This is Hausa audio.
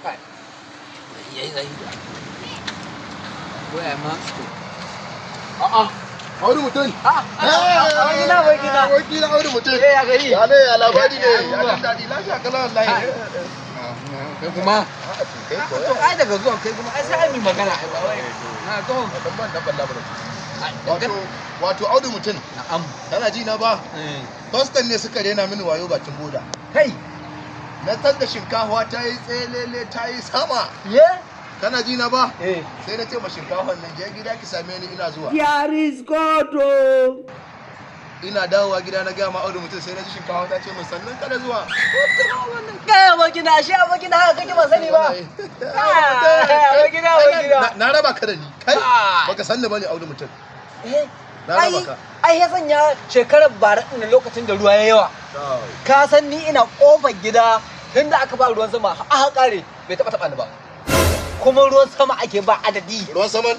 Kai. Yayi zai. Ko ai ma. A'a, Audu mutum. Wakila Audu mutum. ya gari. Ya ne, ya labari ne. Ya dan daɗi. Lafiya kala wallahi. Kai kuma. To ai daga zuwa kai kuma ai sai ai mi magana ai ba wai. Na to. Dan ban dan balla bala. Wato Audu mutum. Na'am. Kana ji na ba? Tostan ne suka rena mini wayo bakin boda. Kai. Na tadda shinkafa ta yi tselele ta yi sama. Ye? Kana ji na ba? Sai na ce ma shinkafan nan je gida ki same ni ina zuwa. Yaris godo. Ina dawowa gida na gaya ma Audu mutum sai na ji shinkafa ta ce min sannan kada zuwa. Kai abokina shi abokina haka kake ban sani ba. Abokina. Na raba ka da ni. Kai baka san ni bane Audu mutum. Na raba ka. Ai ya sanya shekarar bara din lokacin da ruwa ya yawa. Ka san ni ina kofar gida tunda aka ba ruwan sama a kare bai taba ni ba. Kuma ruwan sama ake ba adadi. Ruwan saman?